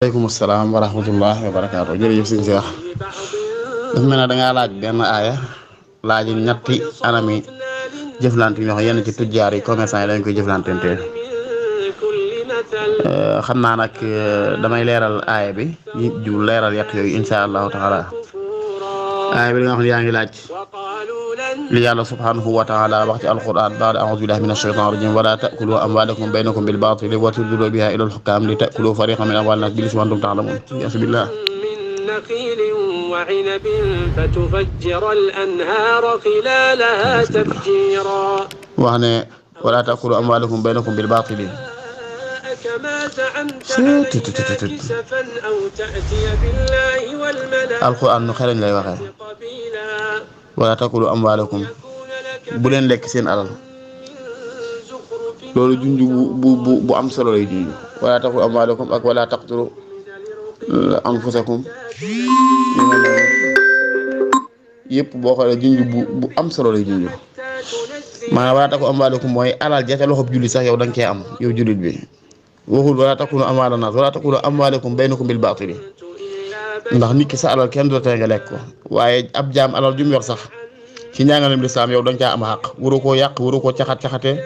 aleykum salaam wa rahmatullah wa barakaatu jërëjëf sëñ Cheikh dafa mel ne dangaa laaj benn aaya laaj ñetti anami jëflante yi ñoo xam yenn ci tujjaar yi commerçant yi dañ koy jëflantente xam naa nag damay leeral aaya bi ju leeral yett yooyu insha allahu taala aaya bi da nga xam ne yaa ngi laaj li yàlla subhanahu wa taala wax ci alquran baada audu billahi min ashaytan rajim wala takulu amwalakum baynakum bil batili wa tudlu biha ila alhukam li takulu fariqan min amwali nas bil ismi wa antum ta'lamun bismillah نخيل وعنب فتفجر الأنهار خلالها تفجيرا wax ne wala takulu amwalakum baynakum bil batili كما زعمت علينا كسفا أو تأتي بالله والملائكة alquran nu xereñ lay waxee قبيلا wala takulu amwalakum bu leen lekk seen alal loolu junj bu am solo lay junj wala takulu amwalakum ak wala taqtulu anfusakum yëpp boo xoolee junj bu am solo lay junj maanaam wala takulu amwalakum mooy alal ja ca loxob jullit sax yow da nga cee am yow jullit bi waxul wala takulu amwalan nas wala takulu amwalakum baynakum bil batili ndax nit ki sa alal kenn du la tere nga lekk ko waaye ab jaam alal ju mu yor sax ci njàngalem lislaam yow da nga caa am xaq waru koo yàq waru koo caxat-caxatee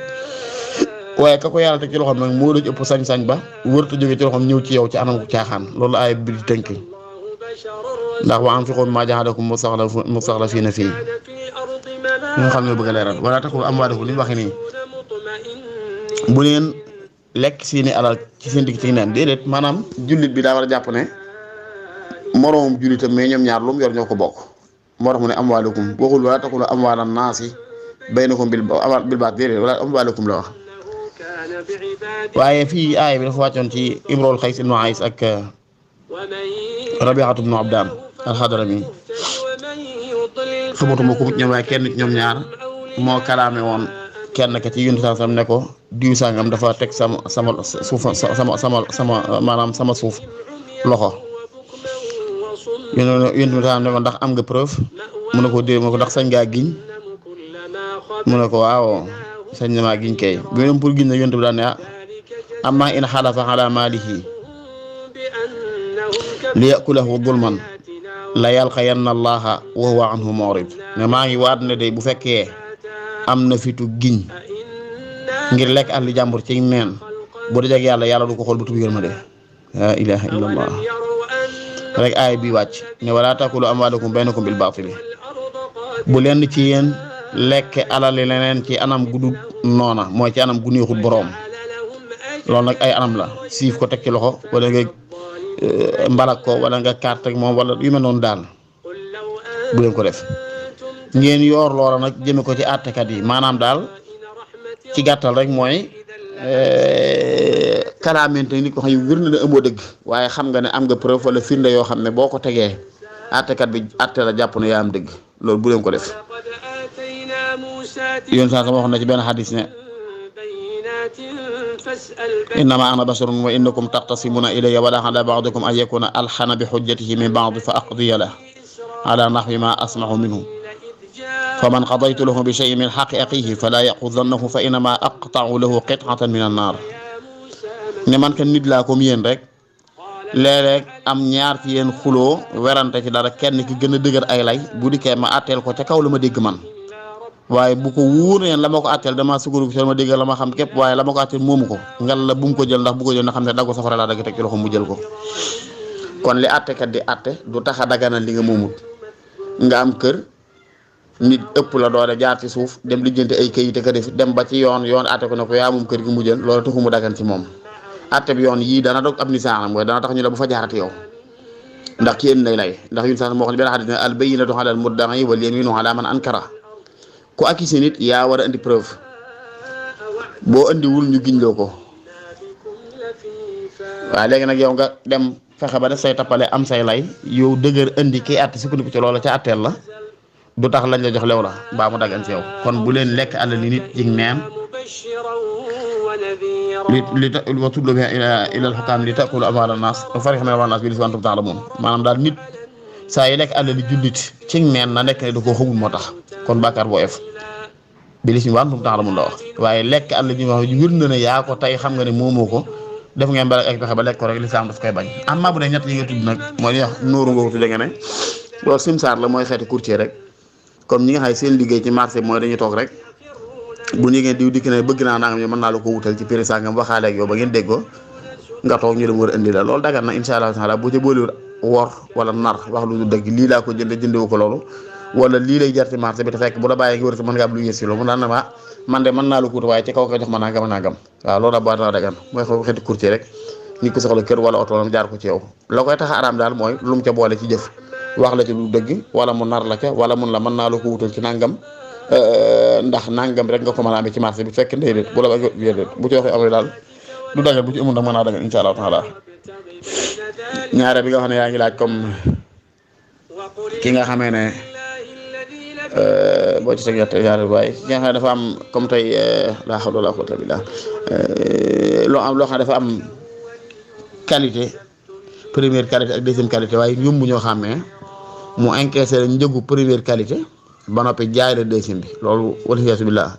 waaye ka ko yàlla teg ci loxoom nag moo la ëpp sañ-sañ ba wërta jóge ci loxoom ñëw ci yow ci anam ko caaxaan loolu ay bi di tënk ndax wa anfiqu mimmaa ja'alakum mustaxlafiina fii ñi nga xam ne bëgg a leeral wala takulu amwaalakum li ñu waxee nii bu leen lekk seeni alal ci seen digg ci neen déedéet maanaam jullit bi daa war a jàpp ne moroom jullitam mais ñoom ñaar lu mu yor ñoo ko bokk moo tax mu ne amwaalakum waxul wala takulu amwaalan naasi baynakum bil baat déedéet wala amwaalakum la wax waaye fii aaya bi dafa wàccoon ci Imrul Qays ibnu Ays ak Rabi'atu ibnu Abdaan al-Hadrami xamatuma ko ñoom waaye kenn ñoom ñaar moo kalaame woon kenn ka ci yuntu sam ne ko diw sangam dafa teg sama suuf sama maanaam sama suuf loxo yuntu sam ne ko ndax am nga preuve mu ne ko dé mu ne ko ndax sañ ngaa giñ mu ne ko waaw sañ na maa giñ kay bu ñu pour giñ na yonent bi daan ne amma in xalafa ala maalihi li yakulahu dulman la yalqayanna allaha wa huwa anhu murid ne maa ngi waat ne day bu fekkee am na fitu giñ ngir lekk àlli jàmbur ci neen bu dajak yàlla du ko xool bu tubu yërmande la ilaha illa allah rek aay bi wàcc ne wala takulu amwalakum baynakum bil batili bu leen ci yéen lekk alali leneen ci anam gu du noona mooy ci anam gu neexul boroom loolu nag ay anam la siif ko teg ci loxo wala nga mbalak ko wala nga carte ak moom wala yu mel noonu daal bu leen ko def ngeen yoor loola nag jëme ko ci àttekat yi maanaam daal ci gàttal rek mooy kalaamente nit ko xam ne wér na ne amoo dëgg waaye xam nga ne am nga preuve wala firnde yoo xam ne boo ko tegee àttekat bi àtte la jàpp ne yaa am dëgg loolu bu leen ko def yoon saa sama wax na ci benn xadis ne innama ana basharun wa innakum taqtasimuna ilayya wa la ala ba'dikum an yakuna alxana bi xujjatihi min ba'di fa aqdiya la ala naxwi ma asmahu minhu faman qadaytu lahu bi shay'in min xaqi axihi fala yaxudannahu fa innama aqta'u lahu qit'atan min annar ne man ka nit laa comme yéen rek léeg-léeg am ñaar ci yéen xuloo werante ci dara kenn ki gën a dëgër ay lay bu dikkee ma àtteel ko ca kaw la ma dégg man waaye bu ko wóor neen la ma ko àtteel dama sukkandiku ci la ma dégg la ma xam képp waaye la ma ko àtteel moomu ko ngal la bu mu ko jël ndax bu ko jël na xam ne daggo safara laa dagg teg ci loxo mu jël ko kon li àttekat di àtte du tax a daganal li nga moomut nga am kër nit ëpp la doole jaar ci suuf dem lijjanti ay këyit ka def dem ba ci yoon àtte ko ne ko yaa moom kër gi mu jël loolu taxu mu dagan ci moom àtte bi yoon yii dana dog ab nisaanam mooy dana tax ñu la bu fa jaarati yow ndax ki indi lay ndax yun sax moo xam ne benn xadis ne al bayyinatu ala al mudda'i wal yaminu ala man ankara ku accusé nit yaa war a indi preuve boo indiwul ñu giñloo ko waaye léegi nag yow nga dem fexe ba def say tappale am say lay yow dëgër indi kii àtte sukkandiku ci loola ca àtteel la du tax lañ la jox lew la mbaa mu daggan ci yow kon bu leen lekk àll li nit jig neen li wa tudlu biha ila al-hukam li ta'kulu amwala an-nas wa farihina min amwali an-nas bil ismi wa antum ta'lamun maanaam daal nit saa yi lekk àll li jullit cig neen na nekk ne da koo xamul moo tax kon bàkkaar boo ef bil ismi wa antum ta'lamun la wax waaye lekk àll ji wax wér na ne yaa ko tey xam nga ne moomoo ko def ngeen ba ak pexe ba lekk ko rek lislaam daf koy bañ. amma bu dee ñett yi nga tudd nag mooy li wax nuuru nga ko tudde nga ne loolu simsaar la mooy xeeti courtier rek comme ñi nga xam ne seen liggéey ci marché mooy dañuy toog rek bu ñu ngeen diw dikk ne bëgg naa nangam mën naa la ko wutal ci prix sangam waxaale ak yow ba ngeen déggoo nga toog ñu dem war a indi la loolu dagan na insha allah taala bu ci boolewul wor wala nar wax lu dëgg lii laa ko jëndewu ko loolu wala lii lay jar ci marché bi te fekk bu la bàyyee ngi wër mën nga am lu yées si loolu mu daan na ma man de mën naa la ko wutal waaye ci kaw ko jox ma nangam waaw loolu daal dagan mooy xeeti courtier rek nit ko soxla kër wala oto lam jaar ko ci yow la koy tax a araam daal mooy lu mu ca boole ci jëf wax la ci lu dëgg wala mu nar la ca wala mun la mën naa la ko wutal ci nangam ndax nangam rek nga ko mën a amee ci marché bi fekk déedéet bu la déedéet bu ci waxee amee daal du dagal bu ci amul nag mën naa dagal insha allah taala ñaare bi nga xam ne yaa ngi laaj comme ki nga xamee ne boo ci teg ñaare waaye ki nga xam ne dafa am comme tey laa hawla wala quwwata billah loo xam ne dafa am qualité première qualité ak deuxième qualité waaye ñoom bu ñoo xàmmee mu encaissé njëgu première qualité ba noppi jaay la deuxième bi loolu waliyaasu billah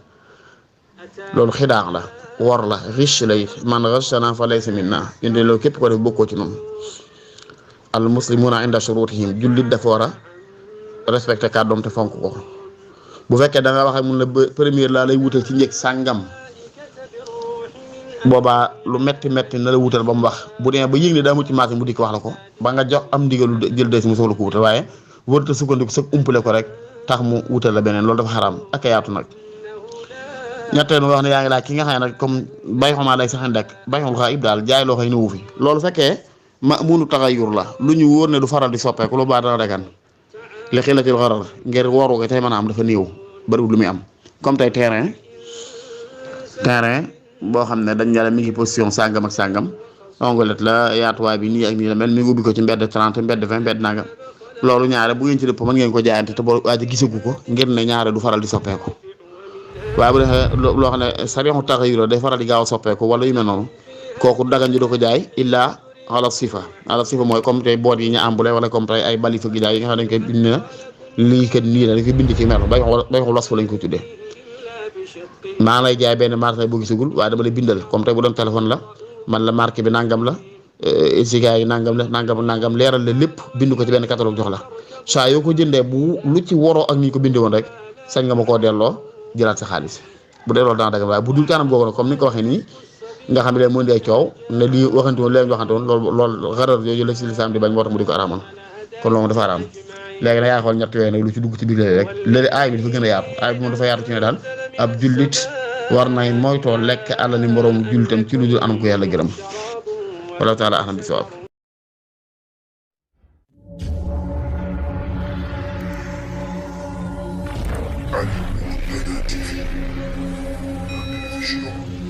loolu xidaax la wor la riche la it man ghashana fa laysa minna ñu ne loolu képp ko def bokkoo ci noonu al muslimuna inda shurutihim jullit dafa war a respecté kàddoom te fonk ko bu fekkee da nga wax mun la première laa lay wutal ci njëg sàngam boobaa lu metti na la wutal ba mu wax bu dee ba yëg ne daa mu ci marché mu dikk wax la ko ba nga jox am ndigalu jël deuxième mu soxla ko wutal waaye wërta sukkandiku sa umpale ko rek tax mu wutal la beneen loolu dafa xaraam ak yaatu nag ñetteel ma wax ne yaa ngi laaj ki nga xam ne nag comme bay xamaa lay saxen dek bay xol xaa ib daal jaay loo xëy ne wu fi loolu fekkee ma munu taxayur la lu ñu wóor ne du faral di soppeeku lu baax dana dagan li xilatil xarar ngir waru ko tey mën a am dafa néew bariwul lu muy am comme tey terrain boo xam ne dañ ñala mi ngi position sàngam ak sàngam ongolet la yaatuwaay bi nii ak nii la mel mi ngi ubbi ko ci mbedd 30 mbedd 20 mbedd nangam loolu ñaare bu ngeen ci dëpp mën ngeen ko jaayante te boo waaji gisagu ko ngir ne ñaare du faral di soppeeku waaye bu defee loo xam ne sarixu taxayur day faral di gaaw a soppeeku wala yu mel noonu kooku dagan ji doo ko jaay illaa ala sifa mooy comme tey boot yi ñu ambulé wala comme tey ay balifa gi jaay yi nga xam ne dañ koy bind na lii kat nii la dañ koy bind ci melo bay xul was fa lañ koy tuddee maa lay jaay benn marque boo gisagul waaye dama lay bindal comme tey bu doon téléphone la man la marque bi nangam la siga yi nangam la nangam leeral la lépp bind ko ci benn catalogue jox la saa yoo ko jëndee bu lu ci waroo ak ni ko bindee woon rek sañ nga ma koo delloo jëlaat sa xaalis bu dee loolu dana dagal waaye bu dul kanam googu nag comme ni nga ko waxee nii nga xam ne moo indi ay coow ne lii waxante woon léegi waxante woon loolu xarar yooyu la si lislaam di bañ moo tax mu di ko araamal kon loolu dafa araam léegi nag yaa xool ñett yooyu nag lu ci dugg ci biir rek léegi aay bi dafa gën a yaatu aay bi moom dafa yaatu ci ne daal ab jullit war nay moytoo lekk àll ni moroom jullitam ci lu dul anam ko yàlla gërëm wala taala ahlam bi sawaab Animal Media TV, la télévision